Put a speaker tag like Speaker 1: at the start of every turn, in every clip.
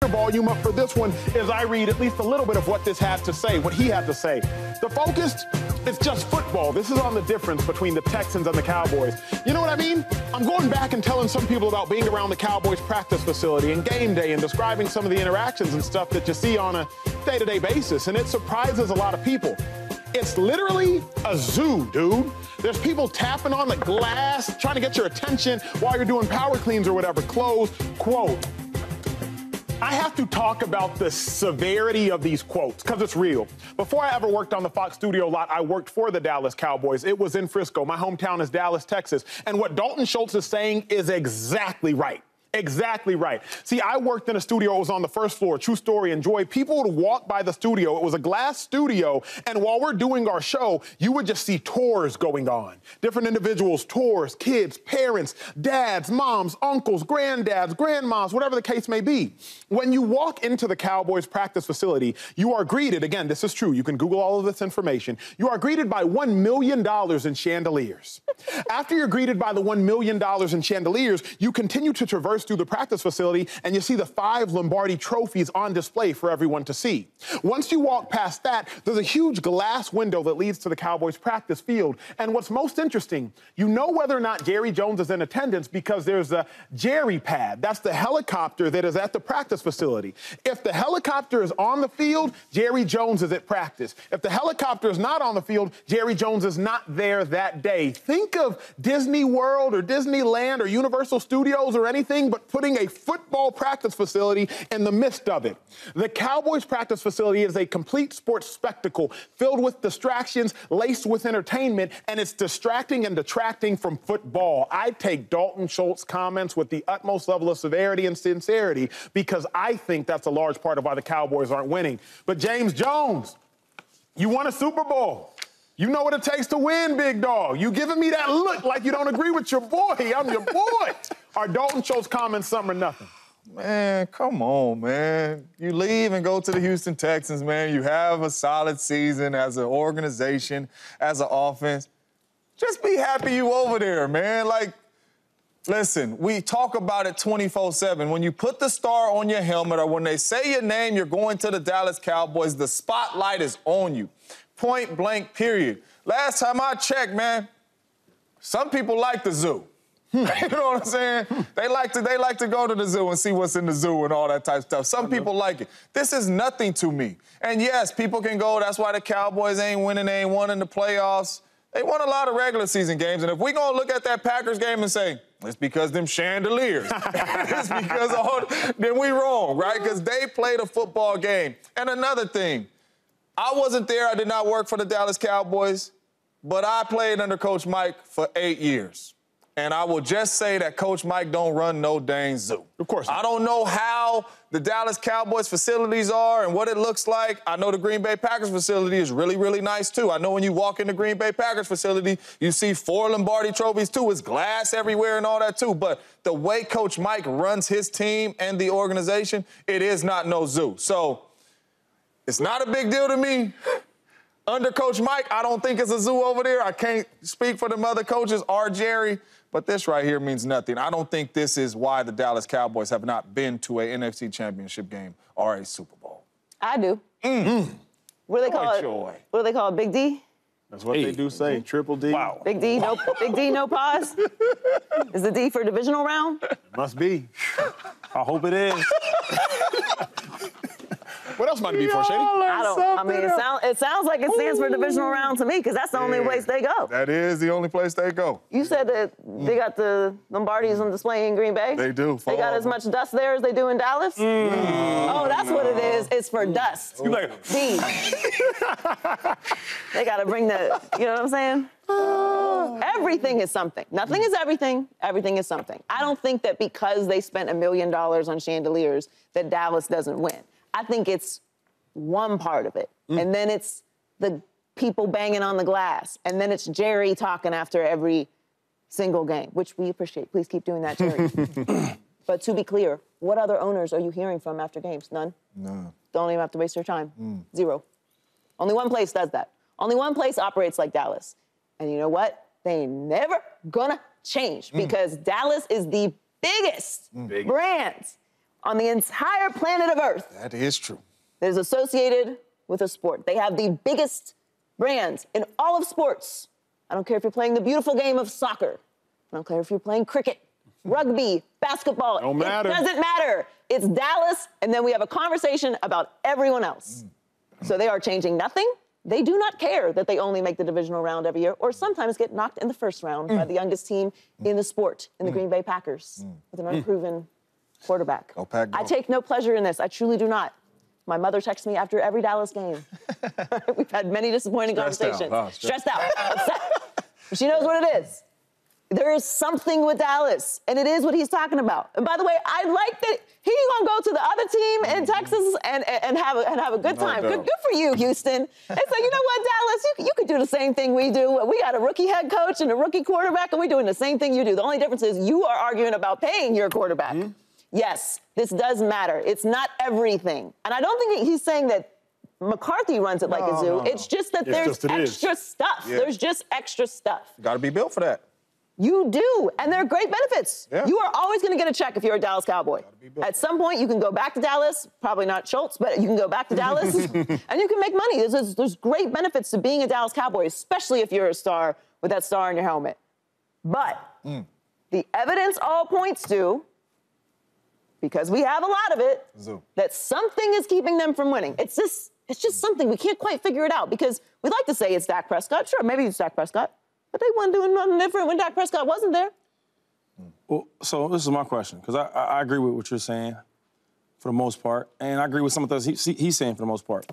Speaker 1: your volume up for this one as I read at least a little bit of what this had to say, what he had to say. The focus, it's just football. This is on the difference between the Texans and the Cowboys. You know what I mean? I'm going back and telling some people about being around the Cowboys practice facility and game day and describing some of the interactions and stuff that you see on a day-to-day basis, and it surprises a lot of people. It's literally a zoo, dude. There's people tapping on the glass, trying to get your attention while you're doing power cleans or whatever. Close quote. I have to talk about the severity of these quotes because it's real. Before I ever worked on the Fox studio lot, I worked for the Dallas Cowboys. It was in Frisco. My hometown is Dallas, Texas. And what Dalton Schultz is saying is exactly right. Exactly right. See, I worked in a studio. It was on the first floor. True story. Enjoy. People would walk by the studio. It was a glass studio. And while we're doing our show, you would just see tours going on. Different individuals, tours, kids, parents, dads, moms, uncles, granddads, grandmas, whatever the case may be. When you walk into the Cowboys practice facility, you are greeted. Again, this is true. You can Google all of this information. You are greeted by $1 million in chandeliers. After you're greeted by the $1 million in chandeliers, you continue to traverse through the practice facility, and you see the 5 Lombardi trophies on display for everyone to see. Once you walk past that, there's a huge glass window that leads to the Cowboys practice field. And what's most interesting, you know whether or not Jerry Jones is in attendance because there's a Jerry pad. That's the helicopter that is at the practice facility. If the helicopter is on the field, Jerry Jones is at practice. If the helicopter is not on the field, Jerry Jones is not there that day. Think of Disney World or Disneyland or Universal Studios or anything but putting a football practice facility in the midst of it. The Cowboys practice facility is a complete sports spectacle filled with distractions, laced with entertainment, and it's distracting and detracting from football. I take Dalton Schultz's comments with the utmost level of severity and sincerity because I think that's a large part of why the Cowboys aren't winning. But James Jones, you won a Super Bowl. You know what it takes to win, big dog. You giving me that look like you don't agree with your boy. I'm your boy. Are Dalton Schultz comments something or nothing?
Speaker 2: Man, come on, man. You leave and go to the Houston Texans, man. You have a solid season as an organization, as an offense. Just be happy you over there, man. Like, listen, we talk about it 24/7. When you put the star on your helmet or when they say your name, you're going to the Dallas Cowboys, the spotlight is on you. Point blank, period. Last time I checked, man, some people like the zoo. You know what I'm saying? They like to go to the zoo and see what's in the zoo and all that type of stuff. Some people like it. This is nothing to me. And yes, people can go, that's why the Cowboys ain't winning, they ain't won in the playoffs. They won a lot of regular season games. And if we're going to look at that Packers game and say, it's because them chandeliers, it's because of, then we wrong, right? Because they played a football game. And another thing, I wasn't there. I did not work for the Dallas Cowboys, but I played under Coach Mike for 8 years. And I will just say that Coach Mike don't run no dang zoo.
Speaker 1: Of course not.
Speaker 2: I don't know how the Dallas Cowboys facilities are and what it looks like. I know the Green Bay Packers facility is really, really nice, too. I know when you walk in the Green Bay Packers facility, you see 4 Lombardi trophies, too. It's glass everywhere and all that, too. But the way Coach Mike runs his team and the organization, it is not no zoo. So it's not a big deal to me. Under Coach Mike, I don't think it's a zoo over there. I can't speak for them other coaches or Jerry, but this right here means nothing. I don't think this is why the Dallas Cowboys have not been to a NFC Championship game or a Super Bowl.
Speaker 3: I do. What do they call it?
Speaker 2: Joy.
Speaker 3: What do they call it? Big D?
Speaker 1: That's what they do say. Triple D.
Speaker 2: Wow.
Speaker 3: Big D, no pause? Is the D for divisional round?
Speaker 1: Must be. I hope it is. What else might it be for, Shady?
Speaker 3: I mean, it sounds like it stands for divisional round to me because that's the only place they go.
Speaker 2: That is the only place they go.
Speaker 3: You said that they got the Lombardis on display in Green Bay?
Speaker 2: They do.
Speaker 3: They got as much dust there as they do in Dallas? Oh, that's what it is. It's for dust.
Speaker 1: You like
Speaker 3: D. They got to bring the, you know what I'm saying? Everything is something. Nothing is everything. Everything is something. I don't think that because they spent $1 million on chandeliers that Dallas doesn't win. I think it's one part of it. And then it's the people banging on the glass. And then it's Jerry talking after every single game, which we appreciate. Please keep doing that, Jerry. But to be clear, what other owners are you hearing from after games? None? No. Don't even have to waste your time. Zero. Only one place does that. Only one place operates like Dallas. And you know what? They ain't never gonna change because Dallas is the biggest brand on the entire planet of Earth
Speaker 2: That is true.
Speaker 3: that is associated with a sport. They have the biggest brands in all of sports. I don't care if you're playing the beautiful game of soccer. I don't care if you're playing cricket, rugby, basketball.
Speaker 1: Don't matter.
Speaker 3: It doesn't matter. It's Dallas, and then we have a conversation about everyone else. So they are changing nothing. They do not care that they only make the divisional round every year or sometimes get knocked in the first round by the youngest team in the sport, in the Green Bay Packers, with an unproven quarterback.
Speaker 2: Go Pack, go.
Speaker 3: I take no pleasure in this. I truly do not. My mother texts me after every Dallas game. We've had many disappointing conversations. Stressed out, upset. But she knows what it is. There is something with Dallas, and it is what he's talking about. And by the way, I like that he's gonna go to the other team in Texas and have a good time.
Speaker 2: No doubt.
Speaker 3: Good for you, Houston. And so, you know what, Dallas, you could do the same thing we do. We got a rookie head coach and a rookie quarterback, and we're doing the same thing you do. The only difference is you are arguing about paying your quarterback. Yes, this does matter. It's not everything. And I don't think he's saying that McCarthy runs it like a zoo.
Speaker 2: No.
Speaker 3: It's just that there's extra stuff.
Speaker 2: Yeah.
Speaker 3: There's just extra stuff.
Speaker 2: Got to be built for that.
Speaker 3: You do, and there are great benefits.
Speaker 2: Yeah.
Speaker 3: You are always going to get a check if you're a Dallas Cowboy. At some point, you can go back to Dallas, probably not Schultz, but you can go back to Dallas, and you can make money. There's great benefits to being a Dallas Cowboy, especially if you're a star with that star on your helmet. But the evidence all points to, because we have a lot of it, that something is keeping them from winning. It's just something. We can't quite figure it out because we'd like to say it's Dak Prescott. Sure, maybe it's Dak Prescott. But they weren't doing nothing different when Dak Prescott wasn't there.
Speaker 4: Well, so this is my question, because I agree with what you're saying for the most part, and I agree with some of the things he's saying for the most part.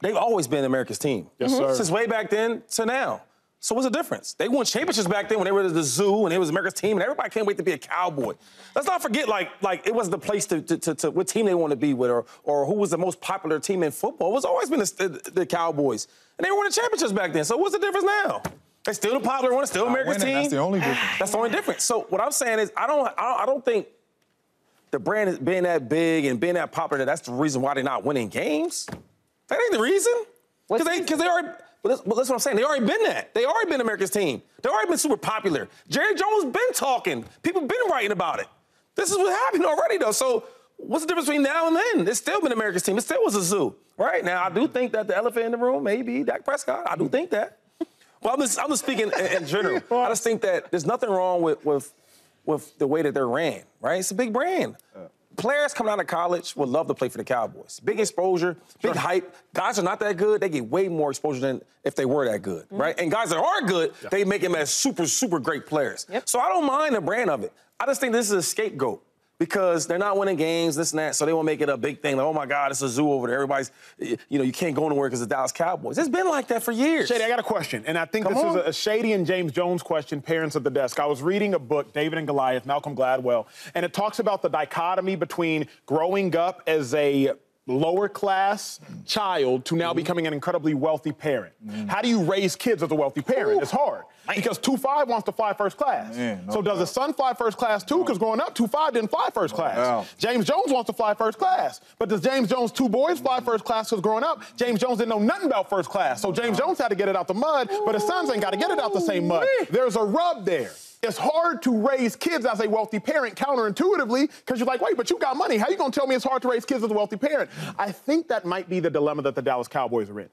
Speaker 4: They've always been America's team.
Speaker 1: Yes, sir.
Speaker 4: Since way back then to now. So what's the difference? They won championships back then when they were at the zoo and it was America's team, and everybody can't wait to be a Cowboy. Let's not forget, like it wasn't the place to what team they want to be with or who was the most popular team in football. It's always been the Cowboys. And they were winning championships back then. So what's the difference now? They're still the popular one, still America's team.
Speaker 2: That's the only difference.
Speaker 4: That's the only difference. So what I'm saying is I don't think the brand is being that big and being that popular, that's the reason why they're not winning games. That ain't the reason. Because they already, but that's what I'm saying. They already been that. They already been America's team. They already been super popular. Jerry Jones been talking. People been writing about it. This is what happened already, though. So what's the difference between now and then? It's still been America's team. It still was a zoo. Right? Now, I do think that the elephant in the room may be Dak Prescott. I do think that. Well, I'm just speaking in general. I just think that there's nothing wrong with the way that they're ran, right? It's a big brand. Players coming out of college would love to play for the Cowboys. Big exposure, big hype. Guys are not that good. They get way more exposure than if they were that good, right? And guys that are good, they make them as super, super great players. So I don't mind the brand of it. I just think this is a scapegoat because they're not winning games, this and that, so they won't make it a big thing. Like, oh, my God, it's a zoo over there. Everybody's, you can't go nowhere because of the Dallas Cowboys. It's been like that for years.
Speaker 1: Shady, I got a question, and I think this is a Shady and James Jones question, parents at the desk. I was reading a book, David and Goliath, Malcolm Gladwell, and it talks about the dichotomy between growing up as a lower-class child to now becoming an incredibly wealthy parent. How do you raise kids as a wealthy parent? It's hard. Because 2-5 wants to fly first class. So does his son fly first class too? Because growing up, 2-5 didn't fly first class. James Jones wants to fly first class. But does James Jones' two boys fly first class? Because growing up, James Jones didn't know nothing about first class. So James Jones had to get it out the mud, but his sons ain't got to get it out the same mud. There's a rub there. It's hard to raise kids as a wealthy parent counterintuitively because you're like, wait, but you got money. How you going to tell me it's hard to raise kids as a wealthy parent? I think that might be the dilemma that the Dallas Cowboys are in.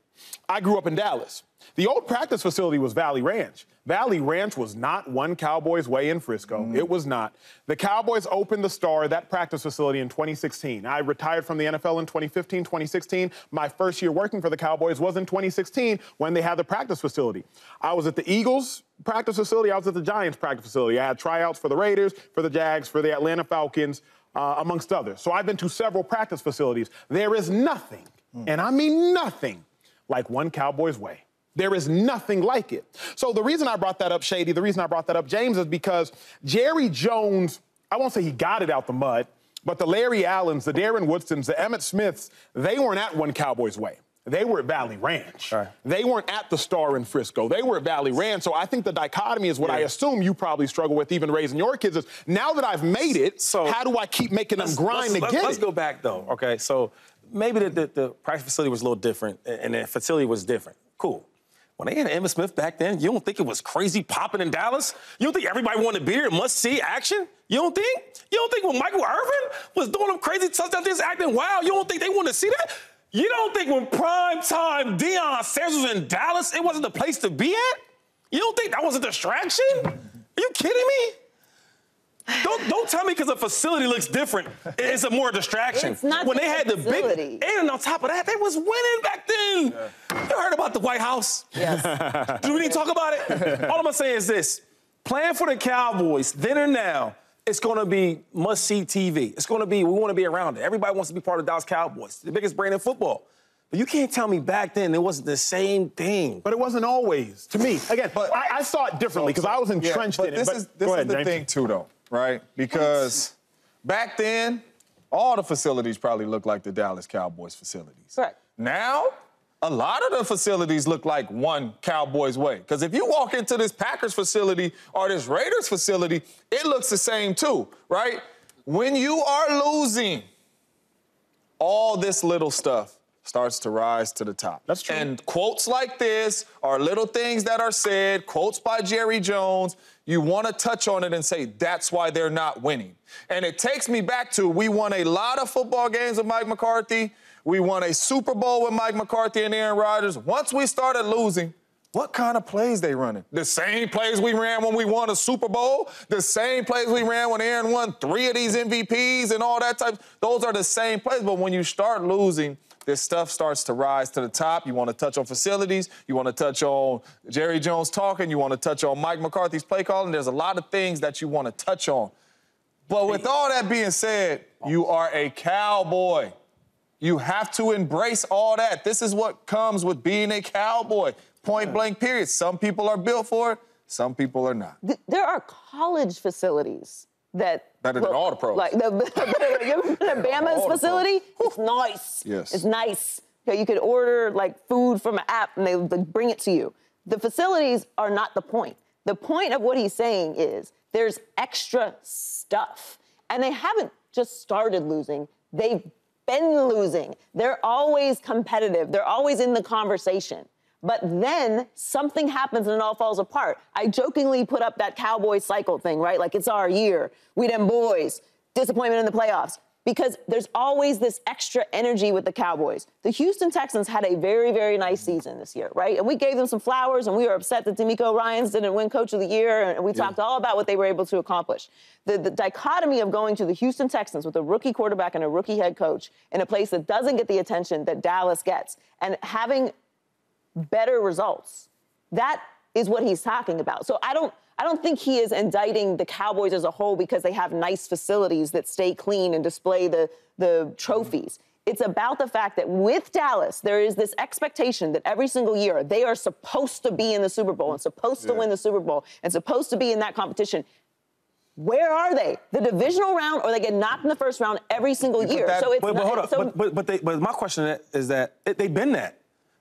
Speaker 1: I grew up in Dallas. The old practice facility was Valley Ranch. Valley Ranch was not one Cowboys way in Frisco. It was not. The Cowboys opened the Star, that practice facility, in 2016. I retired from the NFL in 2015, 2016. My first year working for the Cowboys was in 2016 when they had the practice facility. I was at the Eagles practice facility. I was at the Giants practice facility. I had tryouts for the Raiders, for the Jags, for the Atlanta Falcons, amongst others. So I've been to several practice facilities. There is nothing, and I mean nothing, like one Cowboys way. There is nothing like it. So the reason I brought that up, Shady, the reason I brought that up, James, is because Jerry Jones, I won't say he got it out the mud, but the Larry Allens, the Darren Woodstons, the Emmitt Smiths, they weren't at one Cowboys way. They were at Valley Ranch. They weren't at the Star in Frisco. They were at Valley Ranch. So I think the dichotomy is what I assume you probably struggle with even raising your kids is, now that I've made it, so how do I keep making them grind to get it?
Speaker 4: Let's go back, though, okay? So maybe the practice facility was a little different and the facility was different. Cool. when they had Emmitt Smith back then, you don't think it was crazy popping in Dallas? You don't think everybody wanted to be there, must-see action? You don't think? You don't think when Michael Irvin was doing them crazy touchdowns, just acting wild, you don't think they want to see that? You don't think when prime-time Deion Sanders was in Dallas, it wasn't the place to be at? You don't think that was a distraction? Are you kidding me? Don't tell me because a facility looks different, it's a more distraction.
Speaker 3: It's not
Speaker 4: when they had
Speaker 3: facility.
Speaker 4: the big, and on top of that, they was winning back then. Yeah. You heard about the White House?
Speaker 3: Yes.
Speaker 4: Do we need to talk about it? All I'm gonna say is this: playing for the Cowboys, then and now, it's gonna be must-see TV. It's gonna be, we want to be around it. Everybody wants to be part of the Dallas Cowboys, the biggest brand in football. But you can't tell me back then it wasn't the same thing.
Speaker 1: But it wasn't always, to me. Again, but I saw it differently because I was entrenched in it.
Speaker 2: This is the thing, too, though, right? Because back then, all the facilities probably looked like the Dallas Cowboys facilities.
Speaker 3: Correct.
Speaker 2: Now, a lot of the facilities look like one Cowboys way. Because if you walk into this Packers facility or this Raiders facility, it looks the same, too, right? When you are losing, all this little stuff starts to rise to the top.
Speaker 1: That's true.
Speaker 2: And quotes like this are little things that are said, quotes by Jerry Jones, you want to touch on it and say, that's why they're not winning. And it takes me back to, we won a lot of football games with Mike McCarthy. We won a Super Bowl with Mike McCarthy and Aaron Rodgers. Once we started losing, what kind of plays they running? The same plays we ran when we won a Super Bowl, the same plays we ran when Aaron won 3 of these MVPs and all that type. Those are the same plays, but when you start losing, this stuff starts to rise to the top. You want to touch on facilities. You want to touch on Jerry Jones talking. You want to touch on Mike McCarthy's play calling. There's a lot of things that you want to touch on. But with all that being said, you are a Cowboy. You have to embrace all that. This is what comes with being a Cowboy. Point blank, period. Some people are built for it. Some people are not.
Speaker 3: There are college facilities that
Speaker 2: better than all the pros.
Speaker 3: Like Bama's facility, it's nice.
Speaker 2: Yes.
Speaker 3: It's nice. You could order like food from an app and they bring it to you. The facilities are not the point. The point of what he's saying is there's extra stuff. And they haven't just started losing. They've been losing. They're always competitive. They're always in the conversation. But then something happens and it all falls apart. I jokingly put up that Cowboy cycle thing, right? Like, it's our year. We them boys. Disappointment in the playoffs. Because there's always this extra energy with the Cowboys. The Houston Texans had a very, very nice season this year, right? And we gave them some flowers, and we were upset that D'Amico Ryans didn't win Coach of the Year, and we talked all about what they were able to accomplish. The dichotomy of going to the Houston Texans with a rookie quarterback and a rookie head coach in a place that doesn't get the attention that Dallas gets, and having better results. That is what he's talking about. So I don't think he is indicting the Cowboys as a whole because they have nice facilities that stay clean and display the trophies. It's about the fact that with Dallas, there is this expectation that every single year they are supposed to be in the Super Bowl and supposed to win the Super Bowl and supposed to be in that competition. Where are they? The divisional round, or they get knocked in the first round every single year. So it's
Speaker 4: but hold up. But my question is that they've been that.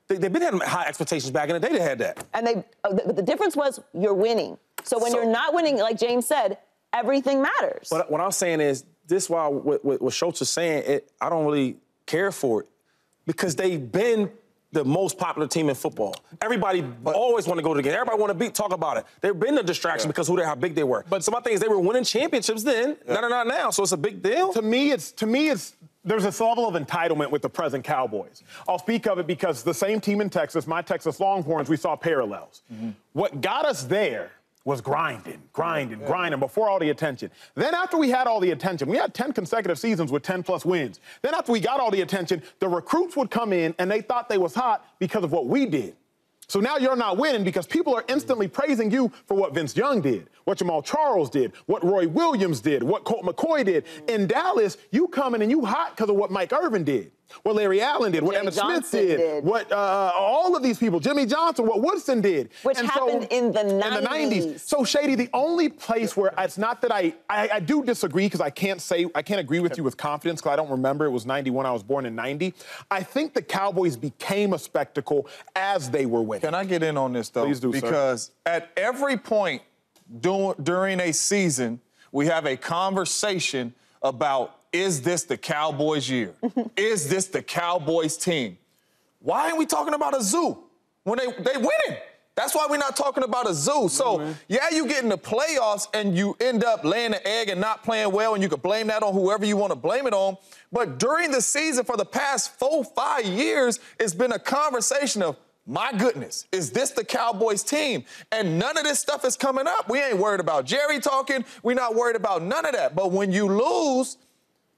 Speaker 4: They've been having high expectations back in the day. They had that.
Speaker 3: And but the difference was you're winning. So when you're not winning, like James said, everything matters.
Speaker 4: But what I'm saying is, this is why what Schultz is saying, I don't really care for it. Because they've been the most popular team in football. Everybody always want to go to the game. Everybody want to talk about it. They've been a distraction because how big they were. But so my thing is, they were winning championships then. No, they're not now. So it's a big deal.
Speaker 1: To me, it's there's this level of entitlement with the present Cowboys. I'll speak of it because the same team in Texas, my Texas Longhorns, we saw parallels. Mm-hmm. What got us there was grinding before all the attention. Then after we had all the attention, we had 10 consecutive seasons with 10-plus wins. Then after we got all the attention, the recruits would come in and they thought they was hot because of what we did. So now you're not winning because people are instantly praising you for what Vince Young did, what Jamal Charles did, what Roy Williams did, what Colt McCoy did. In Dallas, you come in and you hot because of what Mike Irvin did, what Larry Allen did, what Emmitt Smith did, what all of these people, Jimmy Johnson, what Woodson did.
Speaker 3: Which happened in the 90s.
Speaker 1: So, Shady, the only place where it's not that I do disagree because I can't agree with you with confidence because I don't remember. It was 91. I was born in 90. I think the Cowboys became a spectacle as they were winning.
Speaker 2: Can I get in on this, though?
Speaker 1: Please do,
Speaker 2: because at every point during a season, we have a conversation about, is this the Cowboys' year? Is this the Cowboys' team? Why aren't we talking about a zoo when they winning? That's why we're not talking about a zoo. So, yeah, you get in the playoffs and you end up laying an egg and not playing well, and you can blame that on whoever you want to blame it on. But during the season, for the past 4-5 years, it's been a conversation of, my goodness, is this the Cowboys team? And none of this stuff is coming up. We ain't worried about Jerry talking. We're not worried about none of that. But when you lose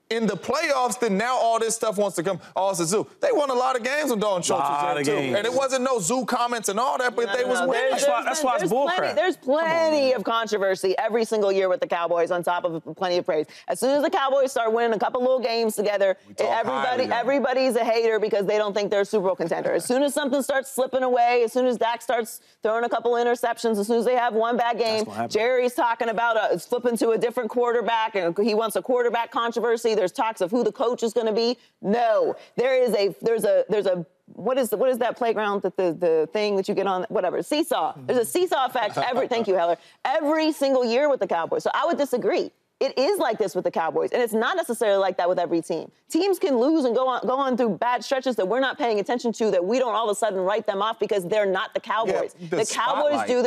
Speaker 2: in the playoffs, then now all this stuff wants to come. Oh, it's a zoo. They won a lot of games when Dalton Schultz was there, too. And it wasn't no zoo comments and all that, but they was winning.
Speaker 4: That's why it's bullcrap.
Speaker 3: There's plenty of controversy every single year with the Cowboys on top of plenty of praise. As soon as the Cowboys start winning a couple little games together, everybody's a hater because they don't think they're a Super Bowl contender. As soon as something starts slipping away, as soon as Dak starts throwing a couple interceptions, as soon as they have one bad game, Jerry's talking about flipping to a different quarterback, and he wants a quarterback controversy. There's talks of who the coach is going to be. No, there's a what is that playground, the thing that you get on, whatever, seesaw. There's a seesaw effect thank you, Heller, every single year with the Cowboys. So I would disagree. It is like this with the Cowboys, and it's not necessarily like that with every team. Teams can lose and go on through bad stretches that we're not paying attention to, that we don't all of a sudden write them off because they're not the Cowboys.
Speaker 2: Yeah,
Speaker 3: the Cowboys do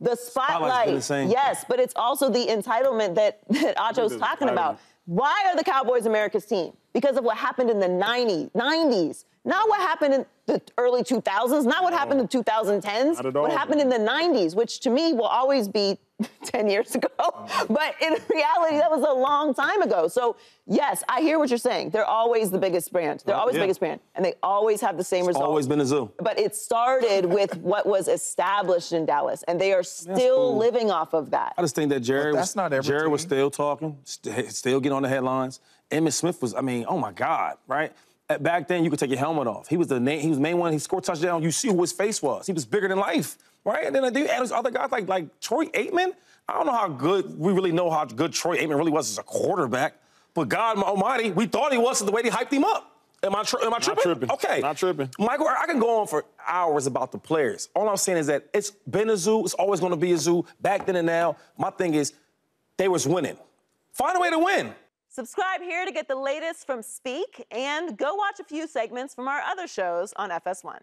Speaker 3: the spotlight. Yes, but it's also the entitlement that Acho's talking about. Why are the Cowboys America's team? Because of what happened in the 90s. Not what happened in the early 2000s, not what happened in the 2010s, what happened in the 90s, which to me will always be 10 years ago. But in reality, that was a long time ago. So, yes, I hear what you're saying. They're always the biggest brand. They're always the biggest brand. And they always have the same results.
Speaker 4: Always been a zoo.
Speaker 3: But it started with what was established in Dallas, and they are still living off of that.
Speaker 4: I just think that Jerry was still talking, still getting on the headlines. Emmitt Smith was, I mean, oh, my God, right? Back then, you could take your helmet off. He was the main one. He scored a touchdown. You see who his face was. He was bigger than life, right? And then there's other guys like Troy Aikman. I don't know how good, we really know how good Troy Aikman really was as a quarterback. But God Almighty, we thought he was the way they hyped him up. Am I tripping? Okay. Not tripping.
Speaker 3: Michael,
Speaker 4: I can go on for hours about the players. All I'm saying is that it's been a zoo. It's always going to be a zoo. Back then and now, my thing is they was winning. Find a way to win.
Speaker 3: Subscribe here to get the latest from Speak, and go watch a few segments from our other shows on FS1.